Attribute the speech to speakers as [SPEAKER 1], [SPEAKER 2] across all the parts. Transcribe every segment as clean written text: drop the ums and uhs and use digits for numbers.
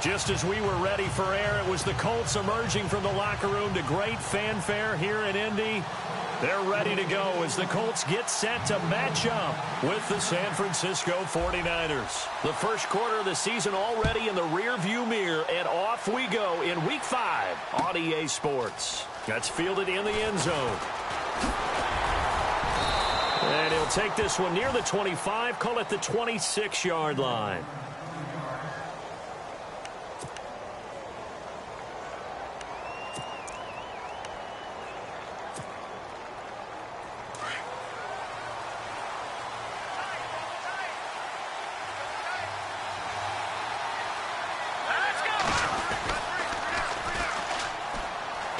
[SPEAKER 1] Just as we were ready for air, it was the Colts emerging from the locker room to great fanfare here in Indy. They're ready to go as the Colts get set to match up with the San Francisco 49ers. The first quarter of the season already in the rearview mirror, and off we go in Week 5 on EA Sports. That's fielded in the end zone. And he'll take this one near the 25, call it the 26-yard line.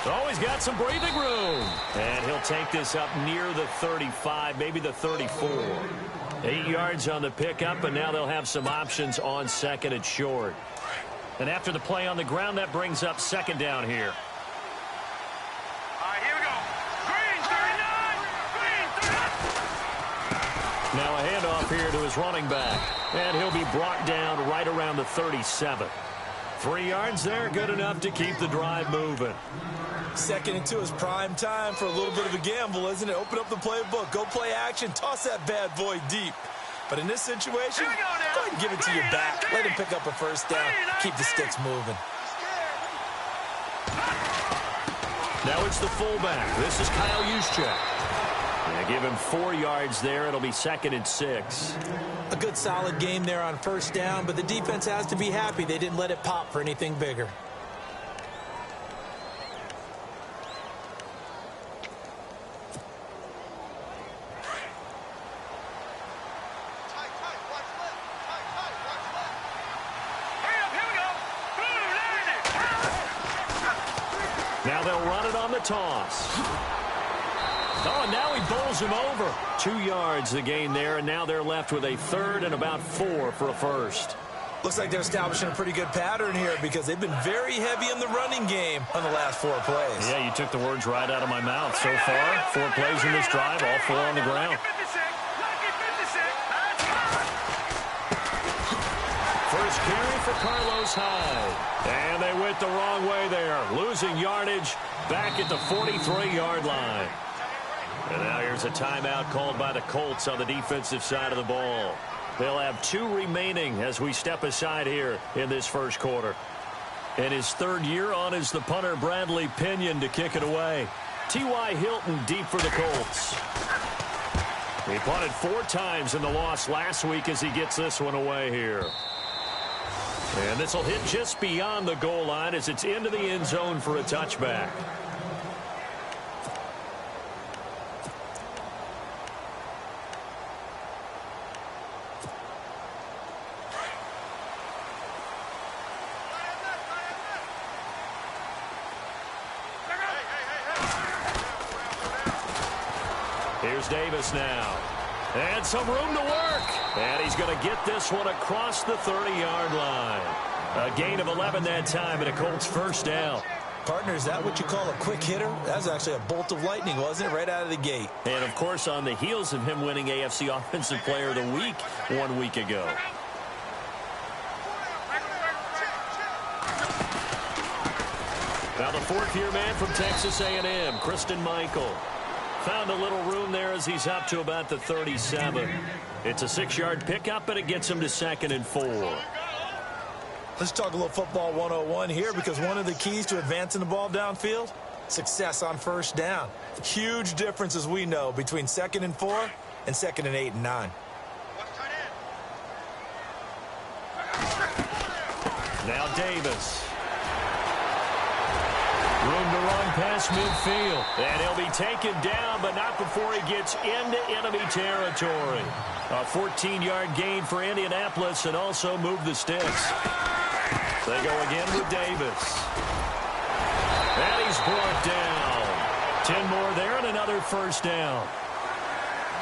[SPEAKER 1] Always got some breathing room. And he'll take this up near the 35, maybe the 34. 8 yards on the pickup, and now they'll have some options on second and short. And after the play on the ground, that brings up second down here.
[SPEAKER 2] All right, here we go. Green, 39. Green, 39.
[SPEAKER 1] Now a handoff here to his running back. And he'll be brought down right around the 37. 3 yards there, good enough to keep the drive moving.
[SPEAKER 3] Second and 2 is prime time for a little bit of a gamble, isn't it? Open up the playbook, go play action, toss that bad boy deep. But in this situation, go ahead and give it to your back. Let him pick up a first down. Keep the sticks moving.
[SPEAKER 1] Now it's the fullback. This is Kyle Juszczyk. They give him 4 yards there. It'll be second and 6.
[SPEAKER 3] A good solid game there on first down, but the defense has to be happy they didn't let it pop for anything bigger.
[SPEAKER 1] Now they'll run it on the toss. Oh, and now he bowls him over. 2 yards the gain there, and now they're left with a third and about 4 for a first.
[SPEAKER 3] Looks like they're establishing a pretty good pattern here because they've been very heavy in the running game on the last 4 plays.
[SPEAKER 1] Yeah, you took the words right out of my mouth. So far, 4 plays in this drive, all 4 on the ground. First carry for Carlos Hyde. And they went the wrong way there, losing yardage back at the 43-yard line. And now here's a timeout called by the Colts on the defensive side of the ball. They'll have 2 remaining as we step aside here in this first quarter. And his third year on is the punter Bradley Pinion to kick it away. T.Y. Hilton deep for the Colts. He punted 4 times in the loss last week as he gets this one away here. And this will hit just beyond the goal line as it's into the end zone for a touchback. Here's Davis now. And some room to work. And he's going to get this one across the 30-yard line. A gain of 11 that time and a Colts first down.
[SPEAKER 3] Partner, is that what you call a quick hitter? That was actually a bolt of lightning, wasn't it? Right out of the gate.
[SPEAKER 1] And, of course, on the heels of him winning AFC Offensive Player of the Week 1 week ago. Now the 4th-year man from Texas A&M, Christine Michael. Found a little room there as he's up to about the 37. It's a 6-yard pickup, and it gets him to second and 4.
[SPEAKER 3] Let's talk a little football 101 here because one of the keys to advancing the ball downfield, success on first down. Huge difference, as we know, between second and 4 and second and 8 and 9.
[SPEAKER 1] Now Davis. Room to run past midfield. And he'll be taken down, but not before he gets into enemy territory. A 14-yard gain for Indianapolis and also move the sticks. They go again with Davis. And he's brought down. 10 more there and another first down.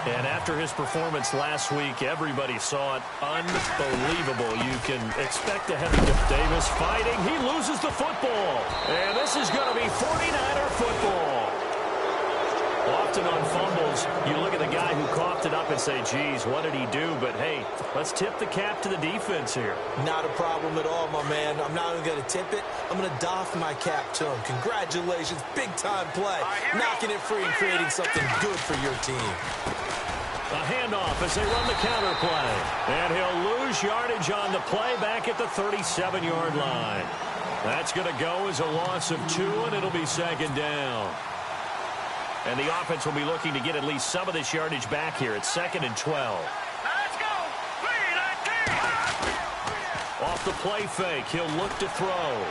[SPEAKER 1] And after his performance last week, everybody saw it. Unbelievable. You can expect a heavy Davis fighting. He loses the football. And this is going to be 49er football. Often on fumbles, you look at the guy who coughed it up and say, geez, what did he do? But, hey, let's tip the cap to the defense here.
[SPEAKER 3] Not a problem at all, my man. I'm not even going to tip it. I'm going to doff my cap to him. Congratulations. Big-time play. Knocking it free and creating something good for your team.
[SPEAKER 1] A handoff as they run the counter play. And he'll lose yardage on the play back at the 37-yard line. That's going to go as a loss of 2, and it'll be second down. And the offense will be looking to get at least some of this yardage back here. It's 2nd and 12.
[SPEAKER 2] Let's go. 3-19.
[SPEAKER 1] Off the play fake, he'll look to throw.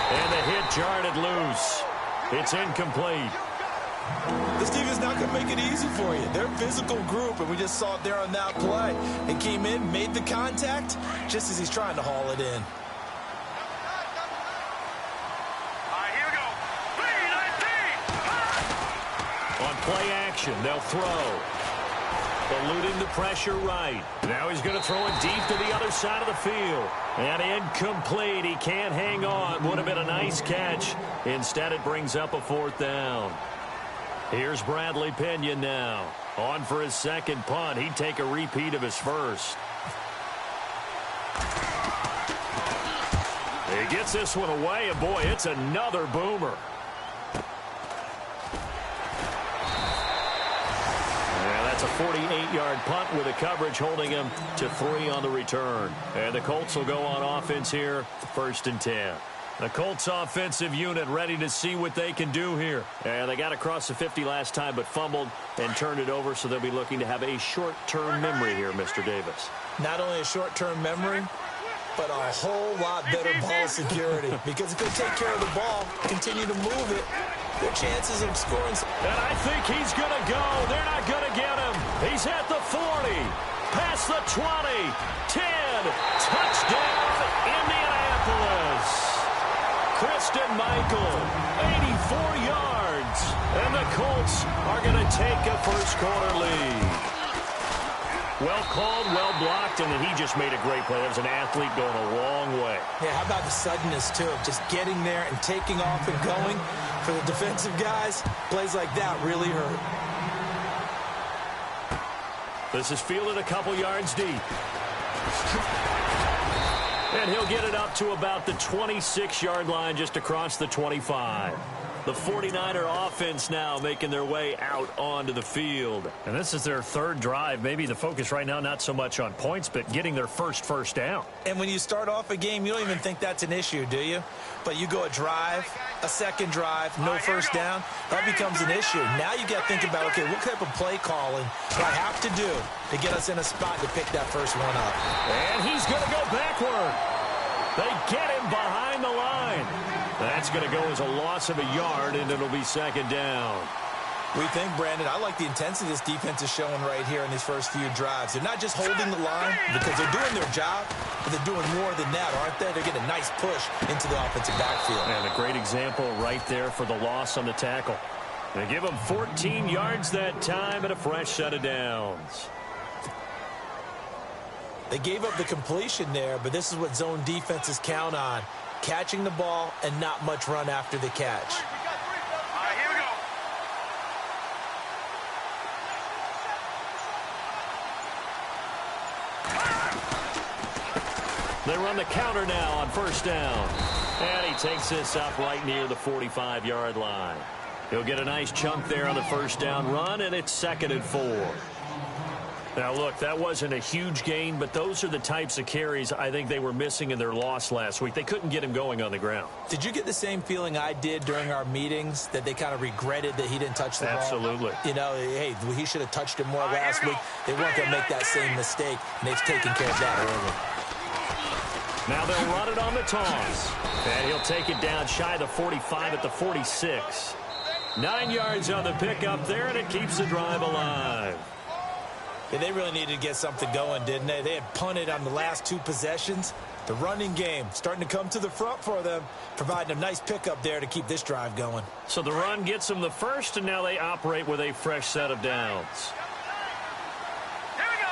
[SPEAKER 1] And the hit jarred it loose. It's incomplete.
[SPEAKER 3] This team is not going to make it easy for you. They're a physical group, and we just saw it there on that play. They came in, made the contact, just as he's trying to haul it in.
[SPEAKER 1] On play action, they'll throw. Eluding the pressure right. Now he's going to throw it deep to the other side of the field. And incomplete. He can't hang on. Would have been a nice catch. Instead, it brings up a 4th down. Here's Bradley Pinion now. On for his second punt. He'd take a repeat of his first. He gets this one away, and boy, it's another boomer. It's a 48-yard punt with a coverage holding him to 3 on the return. And the Colts will go on offense here, 1st and 10. The Colts offensive unit ready to see what they can do here. And they got across the 50 last time but fumbled and turned it over, so they'll be looking to have a short-term memory here, Mr. Davis.
[SPEAKER 3] Not only a short-term memory, but a whole lot better ball security. Because if they take care of the ball, continue to move it, their chances of scoring.
[SPEAKER 1] And I think he's going to go. They're not going to get him. He's at the 40, past the 20, 10. Touchdown, Indianapolis. Kristen Michael, 84 yards. And the Colts are going to take a first-quarter lead. Well called, well blocked, and then he just made a great play. That was an athlete going a long way.
[SPEAKER 3] Yeah, how about the suddenness, too? Just getting there and taking off and going. For the defensive guys, plays like that really hurt.
[SPEAKER 1] This is fielded a couple yards deep. And he'll get it up to about the 26-yard line, just across the 25. The 49er offense now making their way out onto the field. And this is their 3rd drive. Maybe the focus right now not so much on points, but getting their first down.
[SPEAKER 3] And when you start off a game, you don't even think that's an issue, do you? But you go a drive, a second drive, no first down, that becomes an issue. Now you got to think about, okay, what type of play calling do I have to do to get us in a spot to pick that first one up?
[SPEAKER 1] And he's going to go backward. They get him behind the line. That's going to go as a loss of a yard, and it'll be 2nd down.
[SPEAKER 3] We think, Brandon, I like the intensity this defense is showing right here in these first few drives. They're not just holding the line because they're doing their job, but they're doing more than that, aren't they? They're getting a nice push into the offensive backfield.
[SPEAKER 1] And a great example right there for the loss on the tackle. They give him 14 yards that time and a fresh set of downs.
[SPEAKER 3] They gave up the completion there, but this is what zone defenses count on. Catching the ball and not much run after the catch.
[SPEAKER 2] All right, here we go.
[SPEAKER 1] They run the counter now on 1st down. And he takes this up right near the 45-yard line. He'll get a nice chunk there on the 1st down run, and it's 2nd and 4. Now, look, that wasn't a huge gain, but those are the types of carries I think they were missing in their loss last week. They couldn't get him going on the ground.
[SPEAKER 3] Did you get the same feeling I did during our meetings, that they kind of regretted that he didn't touch the ball?
[SPEAKER 1] Absolutely.
[SPEAKER 3] You know, hey, he should have touched it more last week. They weren't going to make that same mistake, and they've taken care of that early.
[SPEAKER 1] Now they'll run it on the toss. And he'll take it down shy of the 45 at the 46. 9 yards on the pickup there, and it keeps the drive alive.
[SPEAKER 3] Yeah, they really needed to get something going, didn't they? They had punted on the last 2 possessions. The running game starting to come to the front for them, providing a nice pickup there to keep this drive going.
[SPEAKER 1] So the run gets them the first, and now they operate with a fresh set of downs.
[SPEAKER 2] Here we go.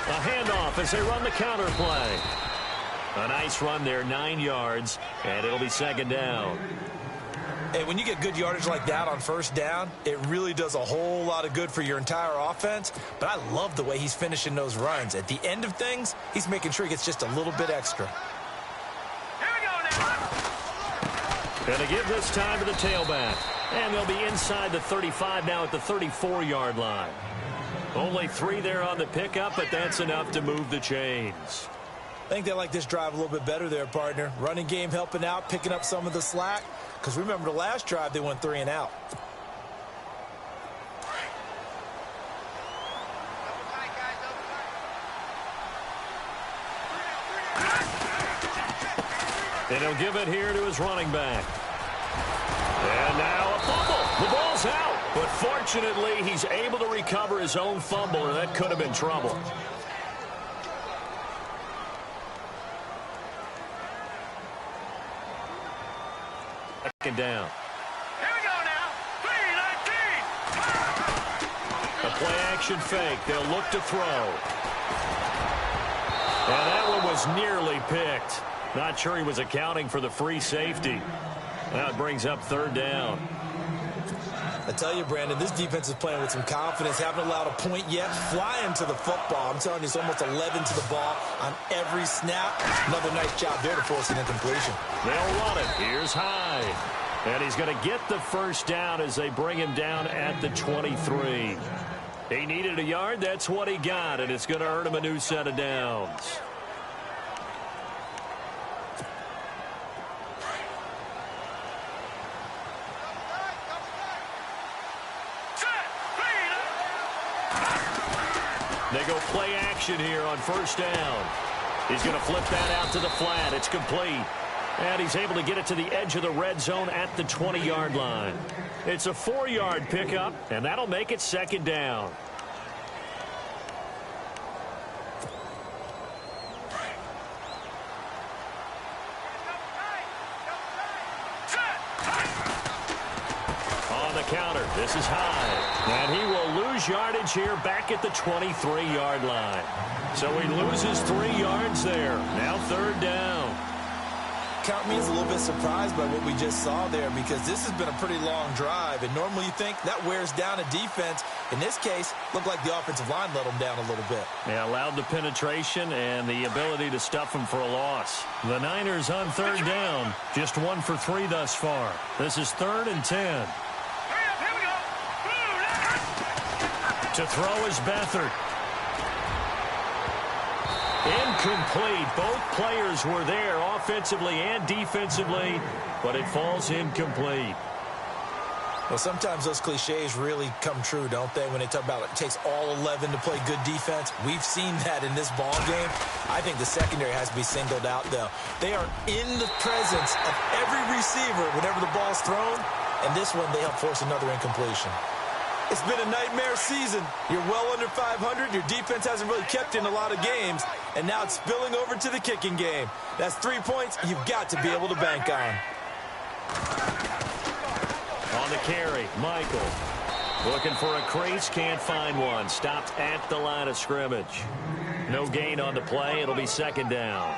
[SPEAKER 1] A handoff as they run the counter play. A nice run there, 9 yards, and it'll be 2nd down.
[SPEAKER 3] Hey, when you get good yardage like that on first down, it really does a whole lot of good for your entire offense. But I love the way he's finishing those runs. At the end of things, he's making sure he gets just a little bit extra.
[SPEAKER 2] Here we go now.
[SPEAKER 1] Going to give this time to the tailback. And they'll be inside the 35 now at the 34-yard line. Only 3 there on the pickup, but that's enough to move the chains.
[SPEAKER 3] I think they like this drive a little bit better there, partner. Running game helping out, picking up some of the slack. Because remember, the last drive, they went 3 and out.
[SPEAKER 1] And he'll give it here to his running back. And now a fumble. The ball's out. But fortunately, he's able to recover his own fumble, or that could have been trouble. Second down.
[SPEAKER 2] Here we go now. 3-19.
[SPEAKER 1] A play-action fake. They'll look to throw. And that one was nearly picked. Not sure he was accounting for the free safety. Now it brings up 3rd down.
[SPEAKER 3] I tell you, Brandon, this defense is playing with some confidence. Haven't allowed a point yet. Flying to the football. I'm telling you, it's almost 11 to the ball on every snap. Another nice job there to force an incompletion.
[SPEAKER 1] They'll run it. Here's Hyde. And he's going to get the first down as they bring him down at the 23. He needed a yard. That's what he got, and it's going to earn him a new set of downs. They go play action here on first down. He's going to flip that out to the flat. It's complete. And he's able to get it to the edge of the red zone at the 20-yard line. It's a 4-yard pickup, and that'll make it 2nd down. On the counter, this is Hyde. And he will lose yardage here back at the 23-yard line. So he loses 3 yards there. Now 3rd down.
[SPEAKER 3] Count me as a little bit surprised by what we just saw there, because this has been a pretty long drive, and normally you think that wears down a defense. In this case, looked like the offensive line let them down a little bit.
[SPEAKER 1] Yeah, allowed the penetration and the ability to stuff them for a loss. The Niners on 3rd down, just 1 for 3 thus far. This is 3rd and 10.
[SPEAKER 2] Hurry up, here we go.
[SPEAKER 1] To throw is Beathard. Incomplete. Both players were there offensively and defensively, but it falls incomplete.
[SPEAKER 3] Well, sometimes those cliches really come true, don't they, when they talk about it takes all 11 to play good defense. We've seen that in this ball game. I think the secondary has to be singled out, though. They are in the presence of every receiver whenever the ball's thrown, and this one they help force another incompletion. It's been a nightmare season. You're well under 500. Your defense hasn't really kept in a lot of games, and now it's spilling over to the kicking game. That's 3 points you've got to be able to bank on.
[SPEAKER 1] On the carry, Michael. Looking for a crease, can't find one. Stopped at the line of scrimmage. No gain on the play. It'll be 2nd down.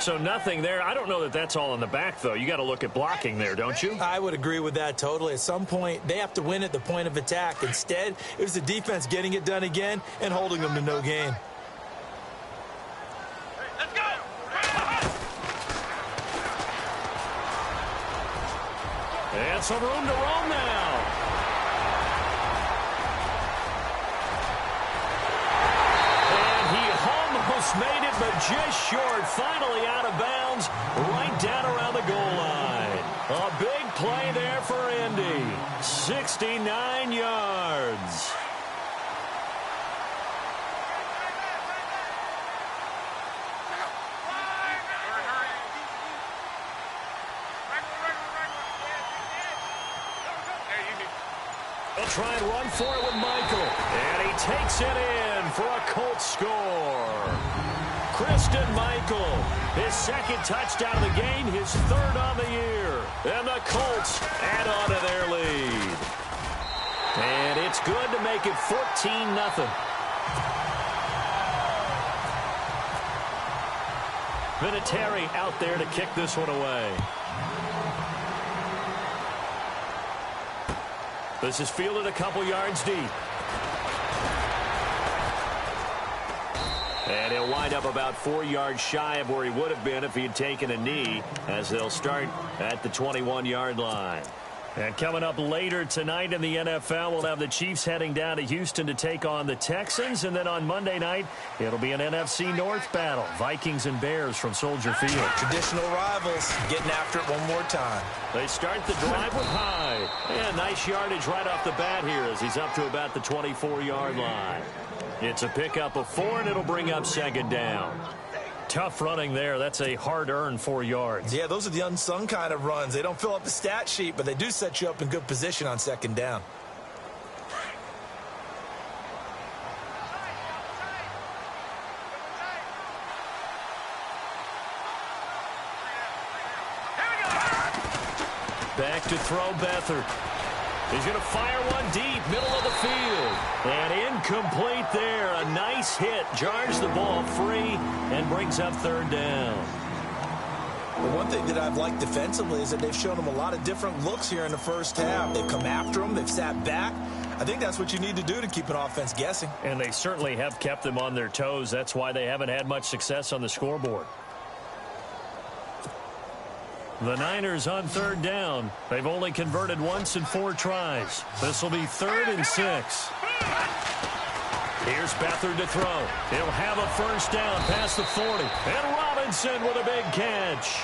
[SPEAKER 1] So nothing there. I don't know that that's all in the back, though. You got to look at blocking there, don't you?
[SPEAKER 3] I would agree with that totally. At some point, they have to win at the point of attack. Instead, it was the defense getting it done again and holding them to no gain.
[SPEAKER 2] Let's go.
[SPEAKER 1] And some room to roam now. And he almost made it, but just short. Finally out of bounds, right down around the goal line. A big play there for Indy. 69 yards. They'll try and run for it with Michael. And he takes it in for a Colts score. Christian Michael, his 2nd touchdown of the game, his 3rd on the year. And the Colts add on to their lead. And it's good to make it 14-0. Vinatieri out there to kick this one away. This is fielded a couple yards deep. And he'll wind up about 4 yards shy of where he would have been if he had taken a knee, as they'll start at the 21-yard line. And coming up later tonight in the NFL, we'll have the Chiefs heading down to Houston to take on the Texans. And then on Monday night, it'll be an NFC North battle. Vikings and Bears from Soldier Field.
[SPEAKER 3] Traditional rivals getting after it one more time.
[SPEAKER 1] They start the drive with Hyde. And nice yardage right off the bat here as he's up to about the 24-yard line. It's a pickup of 4, and it'll bring up second down. Tough running there. That's a hard-earned 4 yards.
[SPEAKER 3] Yeah, those are the unsung kind of runs. They don't fill up the stat sheet, but they do set you up in good position on second down.
[SPEAKER 1] Back to throw Beathard. He's going to fire one deep, middle of the field. And incomplete there. A nice hit. Jars the ball free and brings up third down.
[SPEAKER 3] Well, one thing that I've liked defensively is that they've shown him a lot of different looks here in the first half. They've come after him. They've sat back. I think that's what you need to do to keep an offense guessing.
[SPEAKER 1] And they certainly have kept them on their toes. That's why they haven't had much success on the scoreboard. The Niners on third down. They've only converted once in 4 tries. This will be 3rd and 6. Here's Beathard to throw. He'll have a first down past the 40. And Robinson with a big catch.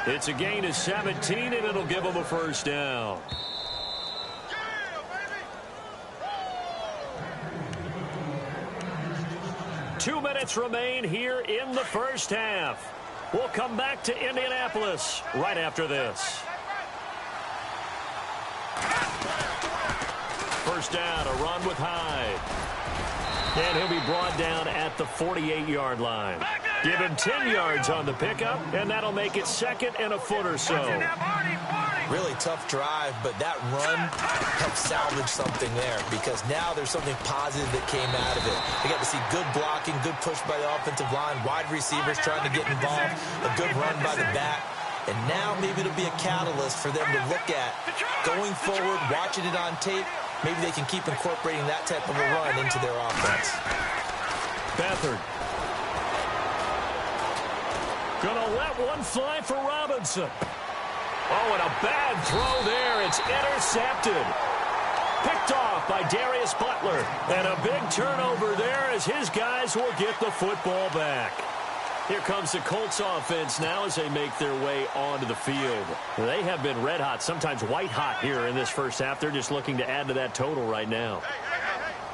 [SPEAKER 1] It's a gain of 17, and it'll give him a first down. Two minutes remain here in the first half. We'll come back to Indianapolis right after this. First down, a run with Hyde. And he'll be brought down at the 48-yard line. Give him 10 yards on the pickup, and that'll make it 2nd and a foot or so.
[SPEAKER 3] Really tough drive, but that run helped salvage something there because now there's something positive that came out of it. They got to see good blocking, good push by the offensive line, wide receivers trying to get involved, a good run by the back. And now maybe it'll be a catalyst for them to look at going forward, watching it on tape. Maybe they can keep incorporating that type of a run into their offense.
[SPEAKER 1] Beathard. Gonna let one fly for Robinson. Oh, and a bad throw there. It's intercepted. Picked off by Darius Butler. And a big turnover there as his guys will get the football back. Here comes the Colts offense now as they make their way onto the field. They have been red hot, sometimes white hot here in this first half. They're just looking to add to that total right now.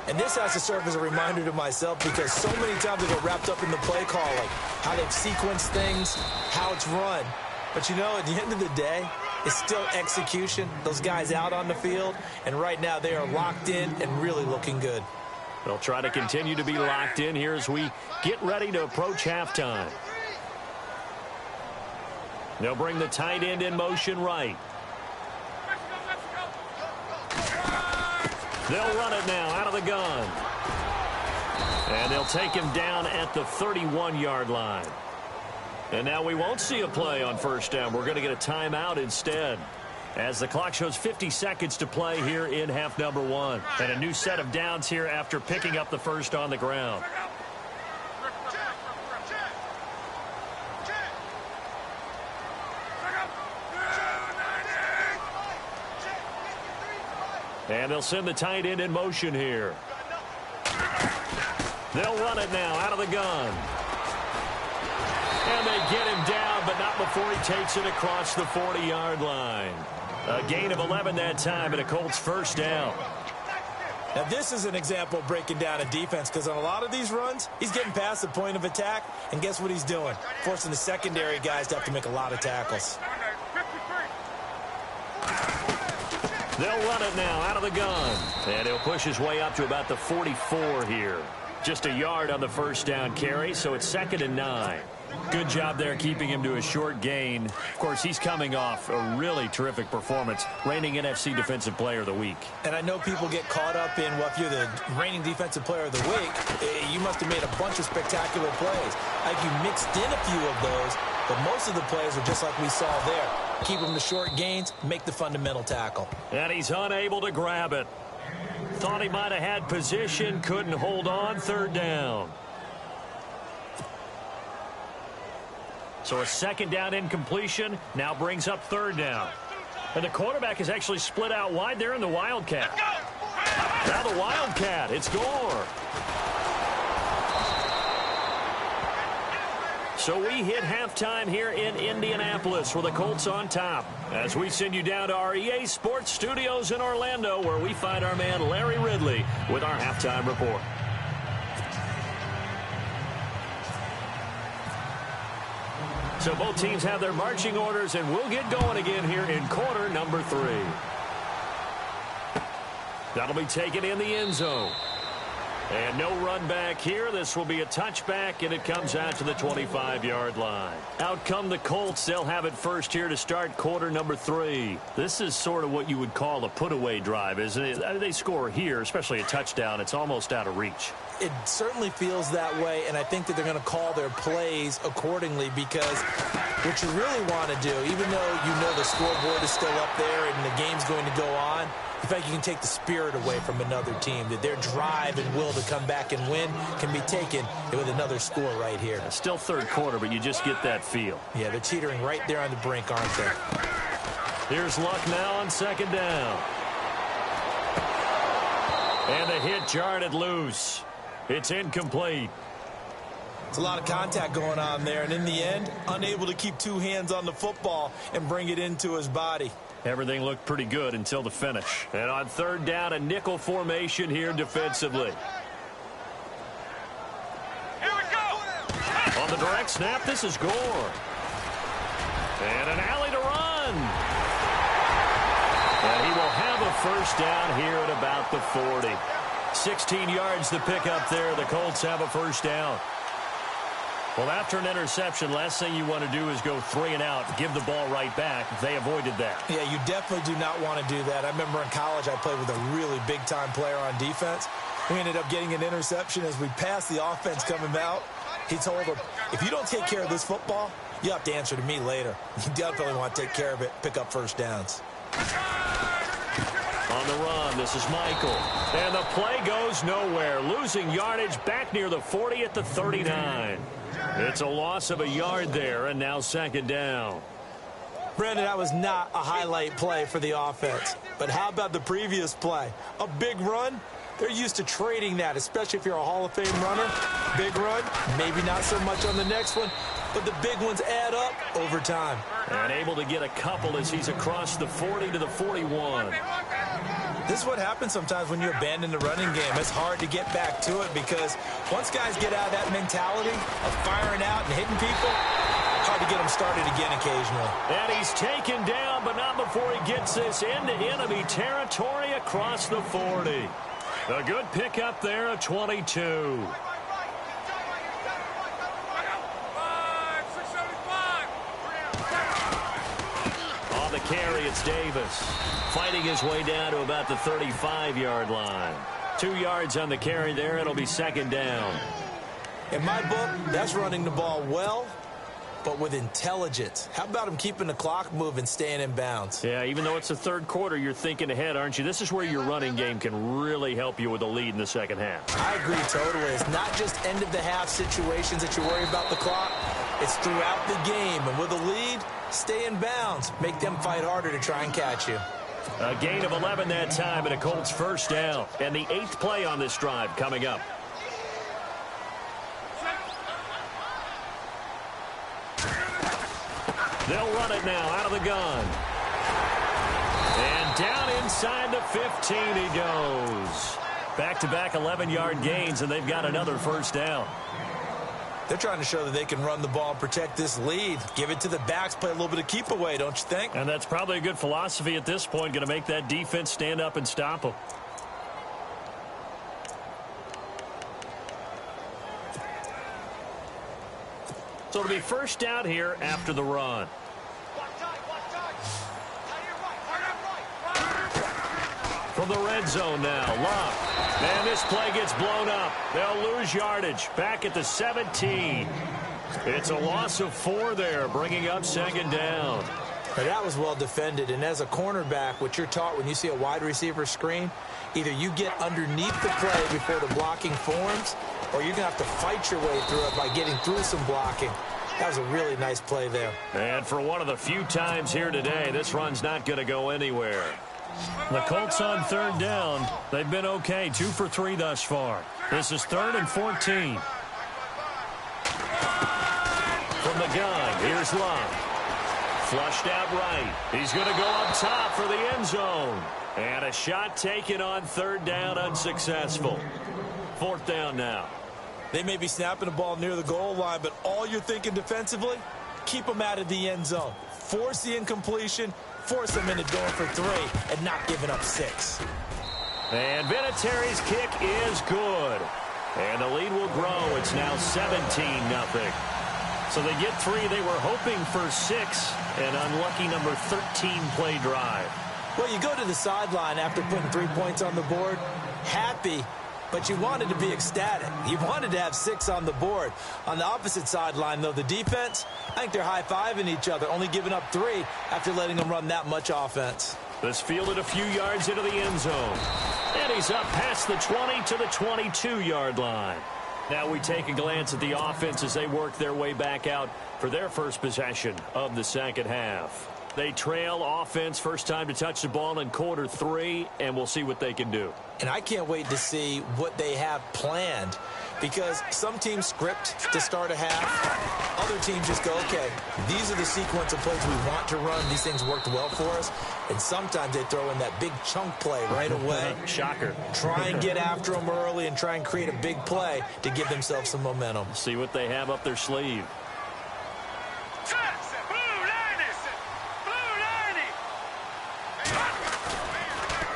[SPEAKER 3] And this has to serve as a reminder to myself because so many times I get wrapped up in the play call, like how they've sequenced things, how it's run. But, you know, at the end of the day, it's still execution. Those guys out on the field, and right now they are locked in and really looking good.
[SPEAKER 1] They'll try to continue to be locked in here as we get ready to approach halftime. They'll bring the tight end in motion right. They'll run it now out of the gun. And they'll take him down at the 31-yard line. And now we won't see a play on first down. We're going to get a timeout instead, as the clock shows 50 seconds to play here in half number 1. And a new set of downs here after picking up the first on the ground. And they'll send the tight end in motion here. They'll run it now out of the gun. And they get him down, but not before he takes it across the 40-yard line. A gain of 11 that time, and a Colts first down.
[SPEAKER 3] Now, this is an example of breaking down a defense, because on a lot of these runs, he's getting past the point of attack, and guess what he's doing? Forcing the secondary guys to have to make a lot of tackles.
[SPEAKER 1] They'll run it now out of the gun. And he'll push his way up to about the 44 here. Just a yard on the first down carry, so it's 2nd and 9. Good job there keeping him to a short gain. Of course, he's coming off a really terrific performance, reigning NFC Defensive Player of the Week.
[SPEAKER 3] And I know people get caught up in, well, if you're the reigning Defensive Player of the Week, you must have made a bunch of spectacular plays. Like you mixed in a few of those, but most of the plays are just like we saw there. Keep them to short gains, make the fundamental tackle.
[SPEAKER 1] And he's unable to grab it. Thought he might have had position, couldn't hold on, third down. So a second down incompletion now brings up third down. And the quarterback is actually split out wide there in the Wildcat. Now the Wildcat, it's Gore. So we hit halftime here in Indianapolis with the Colts on top. As we send you down to our EA Sports Studios in Orlando, where we find our man Larry Ridley with our halftime report. So both teams have their marching orders, and we'll get going again here in quarter number 3. That'll be taken in the end zone. And no run back here. This will be a touchback, and it comes out to the 25-yard line. Out come the Colts. They'll have it first here to start quarter number 3. This is sort of what you would call a put-away drive, isn't it? They score here, especially a touchdown. It's almost out of reach.
[SPEAKER 3] It certainly feels that way, and I think that they're going to call their plays accordingly, because what you really want to do, even though you know the scoreboard is still up there and the game's going to go on, in fact, you can take the spirit away from another team, that their drive and will to come back and win can be taken with another score right here.
[SPEAKER 1] Still third quarter, but you just get that feel.
[SPEAKER 3] Yeah, they're teetering right there on the brink, aren't they?
[SPEAKER 1] Here's Luck now on second down. And the hit jarred it loose. It's incomplete.
[SPEAKER 3] It's a lot of contact going on there, and in the end, unable to keep two hands on the football and bring it into his body.
[SPEAKER 1] Everything looked pretty good until the finish. And on third down, a nickel formation here defensively.
[SPEAKER 2] Here we go.
[SPEAKER 1] On the direct snap, this is Gore. And an alley to run. And he will have a first down here at about the 40. 16 yards to pick up there. The Colts have a first down. Well, after an interception, last thing you want to do is go 3 and out, give the ball right back. They avoided that.
[SPEAKER 3] Yeah, you definitely do not want to do that. I remember in college I played with a really big-time player on defense. We ended up getting an interception as we passed the offense coming out. He told him, if you don't take care of this football, you have to answer to me later. You definitely want to take care of it, pick up first downs.
[SPEAKER 1] On the run, this is Michael. And the play goes nowhere. Losing yardage back near the 40 at the 39. It's a loss of a yard there, and now second down.
[SPEAKER 3] Brandon, that was not a highlight play for the offense. But how about the previous play? A big run? They're used to trading that, especially if you're a Hall of Fame runner. Big run, maybe not so much on the next one, but the big ones add up over time.
[SPEAKER 1] And able to get a couple as he's across the 40 to the 41.
[SPEAKER 3] This is what happens sometimes when you abandon the running game. It's hard to get back to it because once guys get out of that mentality of firing out and hitting people, hard to get them started again occasionally.
[SPEAKER 1] And he's taken down, but not before he gets this into enemy territory across the 40. A good pickup there at 22. On the carry, it's Davis. Fighting his way down to about the 35-yard line. 2 yards on the carry there. It'll be second down.
[SPEAKER 3] In my book, that's running the ball well, but with intelligence. How about him keeping the clock moving, staying in bounds?
[SPEAKER 1] Yeah, even though it's the third quarter, you're thinking ahead, aren't you? This is where your running game can really help you with a lead in the second half.
[SPEAKER 3] I agree totally. It's not just end-of-the-half situations that you worry about the clock. It's throughout the game. And with a lead, stay in bounds. Make them fight harder to try and catch you.
[SPEAKER 1] A gain of 11 that time, and a Colts first down. And the 8th play on this drive coming up. They'll run it now out of the gun. And down inside the 15 he goes. Back-to-back 11-yard gains, and they've got another first down.
[SPEAKER 3] They're trying to show that they can run the ball and protect this lead. Give it to the backs, play a little bit of keep away, don't you think?
[SPEAKER 1] And that's probably a good philosophy at this point, going to make that defense stand up and stop them. So it'll be first down here after the run. From the red zone now, Luck. And this play gets blown up. They'll lose yardage back at the 17. It's a loss of 4 there, bringing up second down.
[SPEAKER 3] Now, that was well defended, and as a cornerback, what you're taught when you see a wide receiver screen, either you get underneath the play before the blocking forms, or you're going to have to fight your way through it by getting through some blocking. That was a really nice play there.
[SPEAKER 1] And for one of the few times here today, this run's not going to go anywhere. The Colts on third down. They've been okay, 2 for 3 thus far. This is 3rd and 14. From the gun, here's Love. Flushed out right. He's going to go up top for the end zone. And a shot taken on 3rd down, unsuccessful. 4th down now.
[SPEAKER 3] They may be snapping the ball near the goal line, but all you're thinking defensively, keep them out of the end zone. Force the incompletion, force them into going for 3, and not giving up 6.
[SPEAKER 1] And Vinatieri's kick is good. And the lead will grow. It's now 17-0. So they get 3. They were hoping for 6. An unlucky number 13 play drive.
[SPEAKER 3] Well, you go to the sideline after putting 3 points on the board, happy, but you wanted to be ecstatic. You wanted to have 6 on the board. On the opposite sideline, though, the defense, I think they're high-fiving each other, only giving up 3 after letting them run that much offense.
[SPEAKER 1] This fielded a few yards into the end zone. And he's up past the 20 to the 22-yard line. Now we take a glance at the offense as they work their way back out for their first possession of the second half. They trail offense, first time to touch the ball in quarter 3, and we'll see what they can do.
[SPEAKER 3] And I can't wait to see what they have planned, because some teams script to start a half. Other teams just go, okay, these are the sequence of plays we want to run. These things worked well for us. And sometimes they throw in that big chunk play right away.
[SPEAKER 1] Shocker.
[SPEAKER 3] Try and get after them early and try and create a big play to give themselves some momentum.
[SPEAKER 1] See what they have up their sleeve.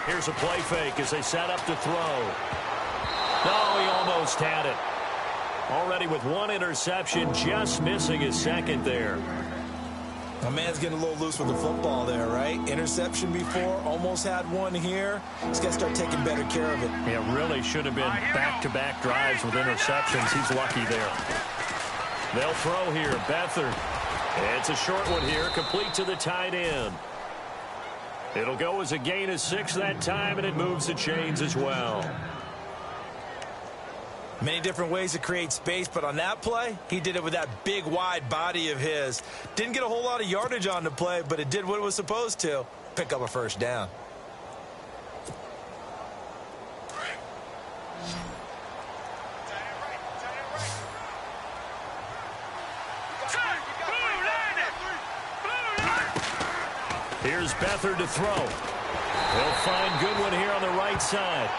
[SPEAKER 1] Here's a play fake as they set up to throw. No, he almost had it. Already with 1 interception, just missing his second there.
[SPEAKER 3] My man's getting a little loose with the football there, right? Interception before, almost had 1 here. He's got to start taking better care of it.
[SPEAKER 1] Yeah, really should have been back-to-back drives with interceptions. He's lucky there. They'll throw here. Beathard. It's a short one here, complete to the tight end. It'll go as a gain of 6 that time, and it moves the chains as well.
[SPEAKER 3] Many different ways to create space, but on that play, he did it with that big, wide body of his. Didn't get a whole lot of yardage on the play, but it did what it was supposed to. Pick up a first down.
[SPEAKER 1] Here's Beathard to throw. He'll find Goodwin here on the right side.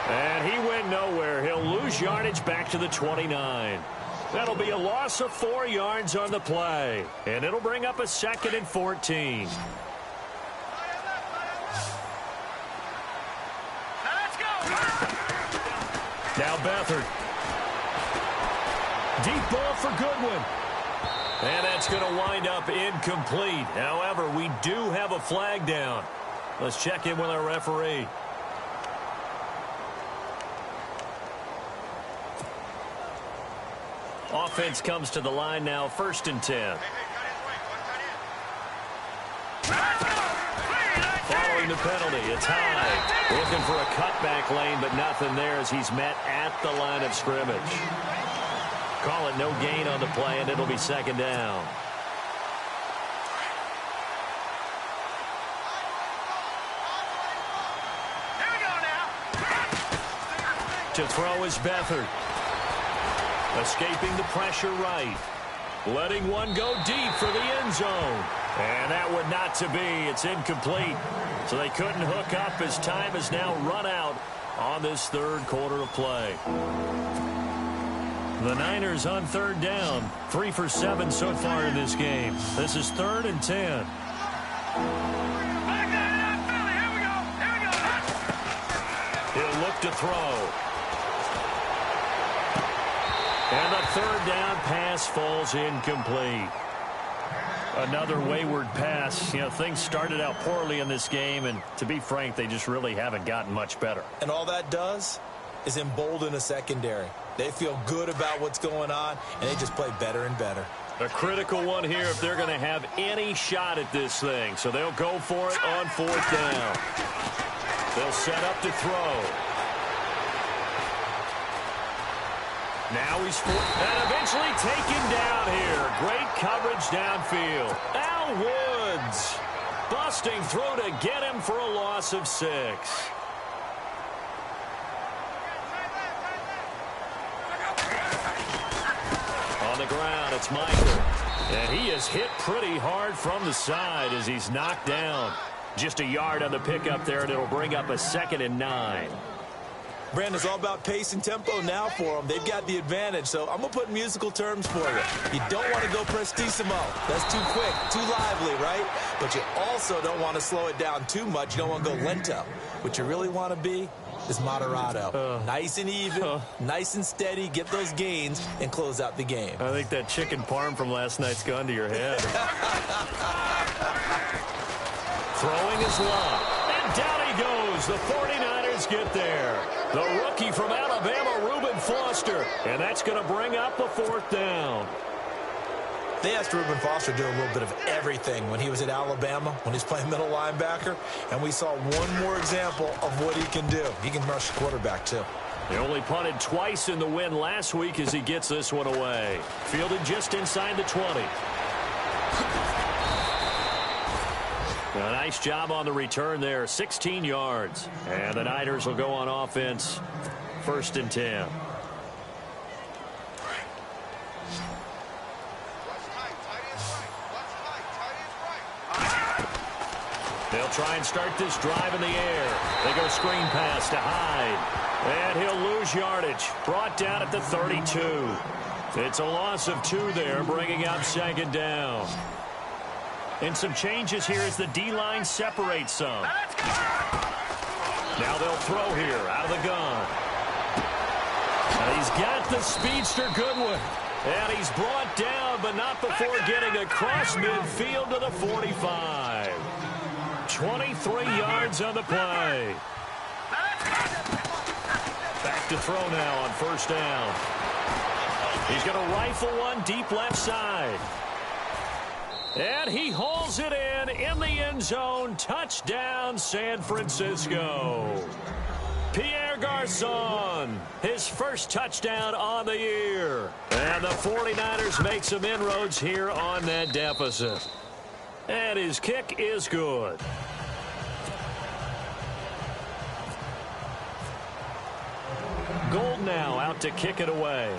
[SPEAKER 1] And he went nowhere. He'll lose yardage back to the 29. That'll be a loss of 4 yards on the play. And it'll bring up a 2nd and 14. Now Beathard. Deep ball for Goodwin. And that's going to wind up incomplete. However, we do have a flag down. Let's check in with our referee. Offense comes to the line now, 1st and 10. Following the penalty, it's Hyde. Looking for a cutback lane, but nothing there as he's met at the line of scrimmage. Call it no gain on the play, and it'll be 2nd down.
[SPEAKER 2] Here we go now.
[SPEAKER 1] To throw is Beathard. Escaping the pressure right. Letting one go deep for the end zone. And that would not to be. It's incomplete. So they couldn't hook up as time is now run out on this 3rd quarter of play. The Niners on 3rd down. 3 for 7 so far in this game. This is 3rd and 10. He'll look to throw. And the 3rd down pass falls incomplete. Another wayward pass. You know, things started out poorly in this game, and to be frank, they just really haven't gotten much better.
[SPEAKER 3] And all that does is embolden a secondary. They feel good about what's going on, and they just play better and better.
[SPEAKER 1] A critical one here if they're going to have any shot at this thing. So they'll go for it on 4th down. They'll set up to throw. Now he's and eventually taken down here. Great coverage downfield. Al Woods busting through to get him for a loss of 6. On the ground, it's Michael. And he is hit pretty hard from the side as he's knocked down. Just a yard on the pickup there, and it'll bring up a 2nd and 9.
[SPEAKER 3] Brandon, it's all about pace and tempo now for them. They've got the advantage, so I'm going to put musical terms for you. You don't want to go prestissimo. That's too quick, too lively, right? But you also don't want to slow it down too much. You don't want to go lento. What you really want to be is moderato. Nice and even, nice and steady, get those gains, and close out the game.
[SPEAKER 1] I think that chicken parm from last night's gone to your head. Throwing is long. And down he goes. The 49ers get there. The rookie from Alabama, Reuben Foster. And that's going to bring up a 4th down.
[SPEAKER 3] They asked Reuben Foster to do a little bit of everything when he was at Alabama, when he's playing middle linebacker, and we saw one more example of what he can do. He can rush the quarterback, too.
[SPEAKER 1] He only punted twice in the win last week as he gets this one away. Fielded just inside the 20. A nice job on the return there, 16 yards. And the Niners will go on offense, 1st and 10. They'll try and start this drive in the air. They go screen pass to Hyde. And he'll lose yardage. Brought down at the 32. It's a loss of 2 there, bringing up 2nd down. And some changes here as the D-line separates some. Now they'll throw here out of the gun. And he's got the speedster Goodwin. And he's brought down, but not before getting across midfield to the 45. 23 yards on the play. Back to throw now on 1st down. He's going to rifle one deep left side. And he hauls it in the end zone. Touchdown, San Francisco. Pierre Garçon, his first touchdown on the year. And the 49ers make some inroads here on that deficit. And his kick is good. Gold now out to kick it away.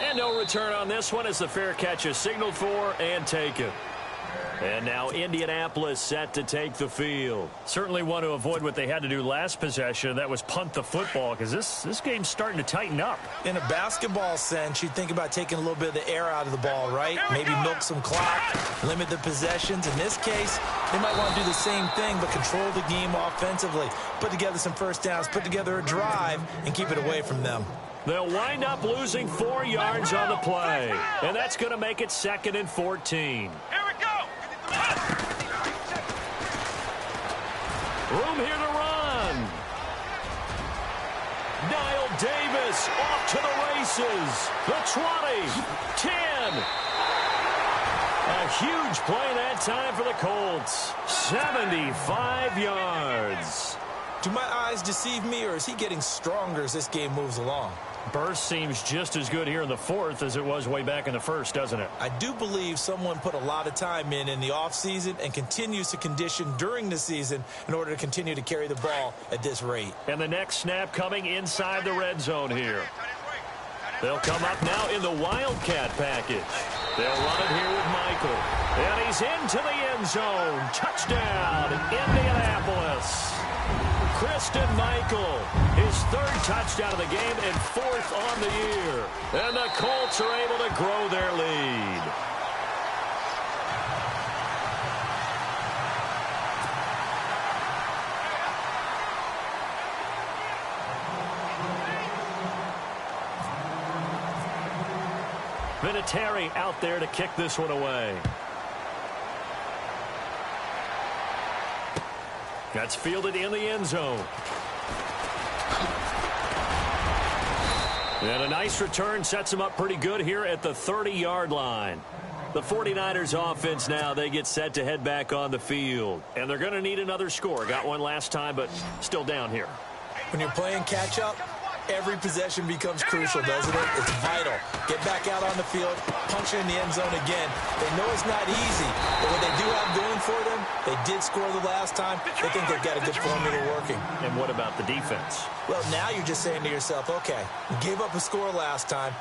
[SPEAKER 1] And no return on this one as the fair catch is signaled for and taken. And now Indianapolis set to take the field. Certainly want to avoid what they had to do last possession. That was punt the football because this game's starting to tighten up.
[SPEAKER 3] In a basketball sense, you'd think about taking a little bit of the air out of the ball, right? Maybe milk some clock, limit the possessions. In this case, they might want to do the same thing but control the game offensively. Put together some first downs, put together a drive, and keep it away from them.
[SPEAKER 1] They'll wind up losing 4 yards on the play. And that's going to make it 2nd and 14. Room here to run. Niall Davis off to the races. The 20, 10. A huge play that time for the Colts. 75 yards.
[SPEAKER 3] Do my eyes deceive me, or is he getting stronger as this game moves along?
[SPEAKER 1] Burst seems just as good here in the 4th as it was way back in the 1st, doesn't it?
[SPEAKER 3] I do believe someone put a lot of time in the offseason and continues to condition during the season in order to continue to carry the ball at this rate.
[SPEAKER 1] And the next snap coming inside the red zone here. They'll come up now in the Wildcat package. They'll run it here with Michael. And he's into the end zone. Touchdown, Indianapolis. Christian Michael, his 3rd touchdown of the game and 4th on the year. And the Colts are able to grow their lead. Vinatieri out there to kick this one away. That's fielded in the end zone. And a nice return sets them up pretty good here at the 30-yard line. The 49ers offense now, they get set to head back on the field. And they're going to need another score. Got one last time, but still down here.
[SPEAKER 3] When you're playing catch-up, every possession becomes crucial, doesn't it? It's vital. Get back out on the field, punch it in the end zone again. They know it's not easy, but what they do have going for them, they did score the last time. They think they've got a good formula working.
[SPEAKER 1] And what about the defense?
[SPEAKER 3] Well, now you're just saying to yourself, okay, we gave up a score last time.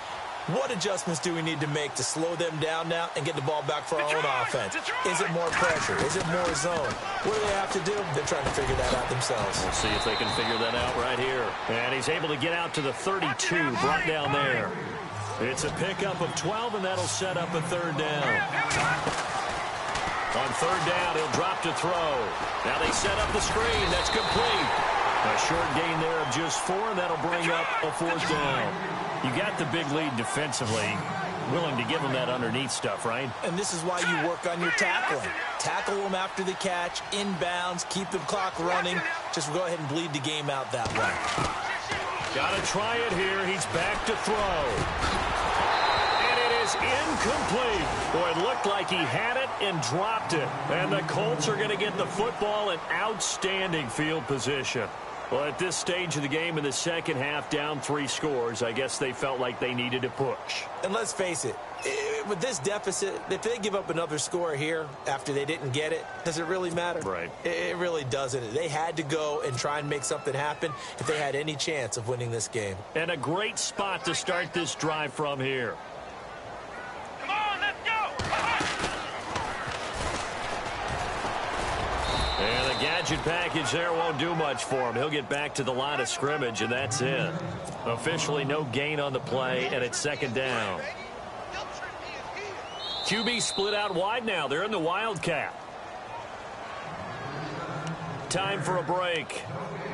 [SPEAKER 3] What adjustments do we need to make to slow them down now and get the ball back for our own offense? Is it more pressure? Is it more zone? What do they have to do? They're trying to figure that out themselves.
[SPEAKER 1] We'll see if they can figure that out right here. And he's able to get out to the 32, brought down there. It's a pickup of 12, and that'll set up a third down. On third down, he'll drop to throw. Now they set up the screen. That's complete. A short gain there of just 4, and that'll bring up a fourth down. You got the big lead defensively, willing to give them that underneath stuff, right?
[SPEAKER 3] And this is why you work on your tackling. Tackle them after the catch, inbounds, keep the clock running. Just go ahead and bleed the game out that way.
[SPEAKER 1] Got to try it here. He's back to throw. And it is incomplete. Boy, it looked like he had it and dropped it. And the Colts are going to get the football in outstanding field position. Well, at this stage of the game in the second half, down 3 scores, I guess they felt like they needed to push.
[SPEAKER 3] And let's face it, with this deficit, if they give up another score here after they didn't get it, does it really matter?
[SPEAKER 1] Right.
[SPEAKER 3] It really doesn't. They had to go and try and make something happen if they had any chance of winning this game.
[SPEAKER 1] And a great spot to start this drive from here.
[SPEAKER 2] Come on, let's go!
[SPEAKER 1] And the gadget package there won't do much for him. He'll get back to the line of scrimmage, and that's it. Officially no gain on the play, and it's second down. QB split out wide now. They're in the Wildcat. Time for a break.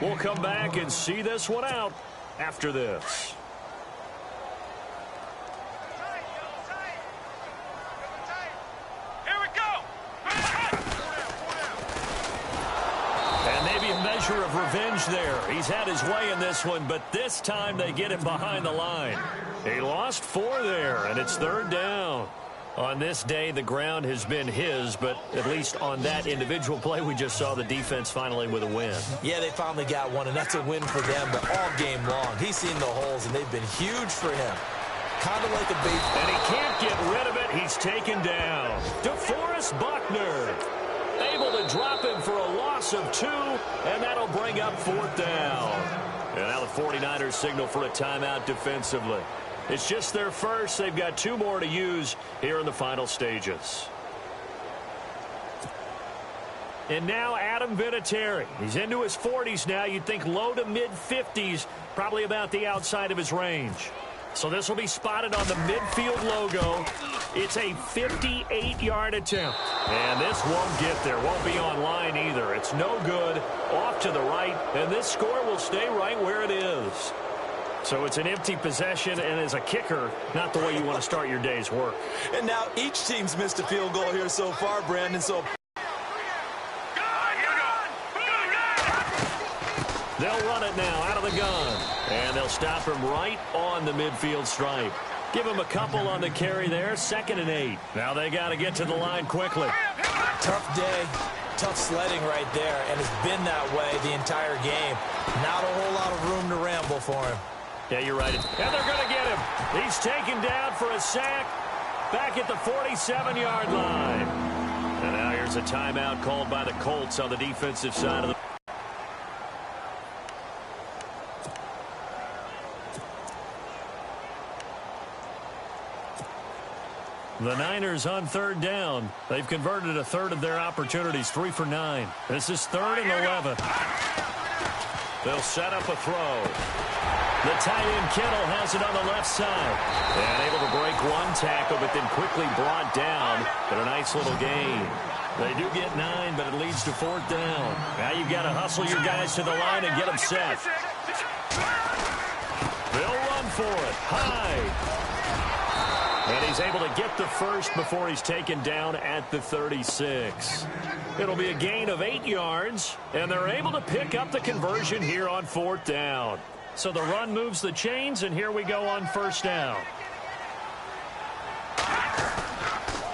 [SPEAKER 1] We'll come back and see this one out after this. Of revenge there. He's had his way in this one, but this time they get him behind the line. He lost 4 there, and it's third down. On this day, the ground has been his, but at least on that individual play, we just saw the defense finally with a win.
[SPEAKER 3] Yeah, they finally got one, and that's a win for them, but all game long. He's seen the holes, and they've been huge for him. Kind of like a bait.
[SPEAKER 1] And he can't get rid of it. He's taken down. DeForest Buckner able to drop him for a loss of 2, and that'll bring up fourth down. And now the 49ers signal for a timeout defensively. It's just their first. They've got 2 more to use here in the final stages. And now Adam Vinatieri. He's into his 40s now. You'd think low to mid-50s, probably about the outside of his range. So this will be spotted on the midfield logo. It's a 58-yard attempt. And this won't get there. Won't be online either. It's no good. Off to the right. And this score will stay right where it is. So it's an empty possession, and as a kicker, not the way you want to start your day's work.
[SPEAKER 3] And now each team's missed a field goal here so far, Brandon. So
[SPEAKER 1] they'll run it now out of the gun. And they'll stop him right on the midfield stripe. Give him a couple on the carry there. 2nd and 8. Now they got to get to the line quickly.
[SPEAKER 3] Tough day. Tough sledding right there. And it's been that way the entire game. Not a whole lot of room to ramble for him.
[SPEAKER 1] Yeah, you're right. And they're going to get him. He's taken down for a sack back at the 47-yard line. And now here's a timeout called by the Colts on the defensive side of the... The Niners on third down. They've converted a third of their opportunities, 3 for 9. This is 3rd and 11. They'll set up a throw. The tight end Kittle has it on the left side. And able to break one tackle, but then quickly brought down. But a nice little gain. They do get 9, but it leads to 4th down. Now you've got to hustle your guys to the line and get them set. They'll run for it. High. And he's able to get the first before he's taken down at the 36. It'll be a gain of 8 yards, and they're able to pick up the conversion here on 4th down. So the run moves the chains, and here we go on first down.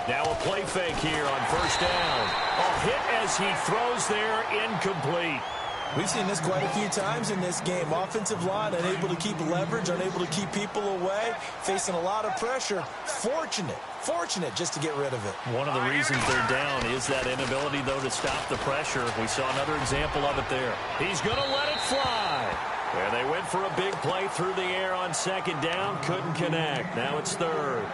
[SPEAKER 1] Now a play fake here on first down. A hit as he throws there, incomplete.
[SPEAKER 3] We've seen this quite a few times in this game. Offensive line unable to keep leverage, unable to keep people away, facing a lot of pressure. Fortunate just to get rid of it.
[SPEAKER 1] One of the reasons they're down is that inability, though, to stop the pressure. We saw another example of it there. He's going to let it fly. And they went for a big play through the air on second down. Couldn't connect. Now it's third.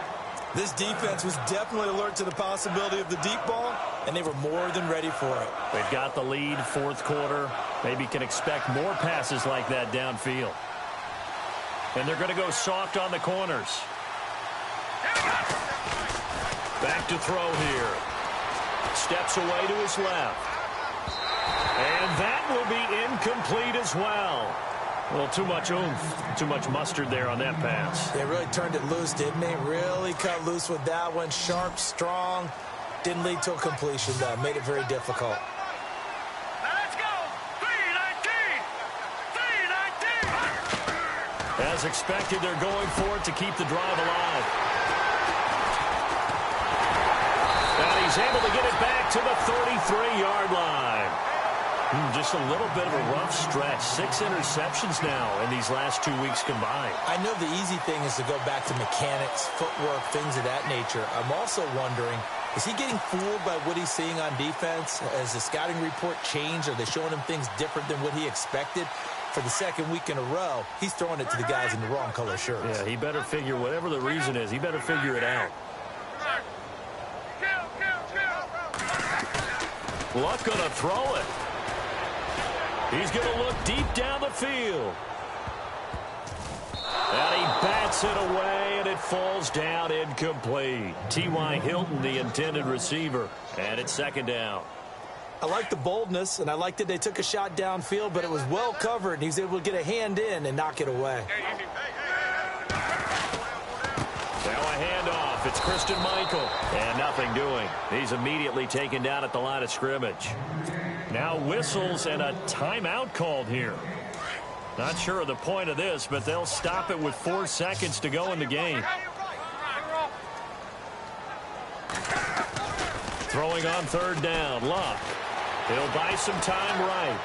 [SPEAKER 3] This defense was definitely alert to the possibility of the deep ball, and they were more than ready for it.
[SPEAKER 1] They've got the lead, fourth quarter. Maybe can expect more passes like that downfield. And they're going to go soft on the corners. Back to throw here. Steps away to his left. And that will be incomplete as well. Well, too much oomph, too much mustard there on that pass.
[SPEAKER 3] They really turned it loose, didn't they? Really cut loose with that one. Sharp, strong. Didn't lead to a completion, though. Made it very difficult.
[SPEAKER 2] Now let's go. 3-19. 3-19.
[SPEAKER 1] As expected, they're going for it to keep the drive alive. And he's able to get it back to the 33-yard line. Just a little bit of a rough stretch. 6 interceptions now in these last 2 weeks combined.
[SPEAKER 3] I know the easy thing is to go back to mechanics, footwork, things of that nature. I'm also wondering, is he getting fooled by what he's seeing on defense? Has the scouting report changed? Are they showing him things different than what he expected? For the second week in a row, he's throwing it to the guys in the wrong color shirts.
[SPEAKER 1] Yeah, he better figure, whatever the reason is, he better figure it out. Luck gonna throw it. He's going to look deep down the field. And he bats it away, and it falls down incomplete. T.Y. Hilton, the intended receiver. And it's second down.
[SPEAKER 3] I like the boldness, and I like that they took a shot downfield, but it was well covered, and he was able to get a hand in and knock it away.
[SPEAKER 1] Now a handoff. It's Christian Michael. And nothing doing. He's immediately taken down at the line of scrimmage. Now whistles and a timeout called here. Not sure of the point of this, but they'll stop it with 4 seconds to go in the game. Throwing on third down, Luck. He'll buy some time right.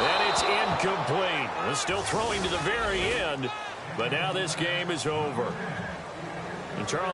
[SPEAKER 1] And it's incomplete. We're still throwing to the very end, but now this game is over. And Charles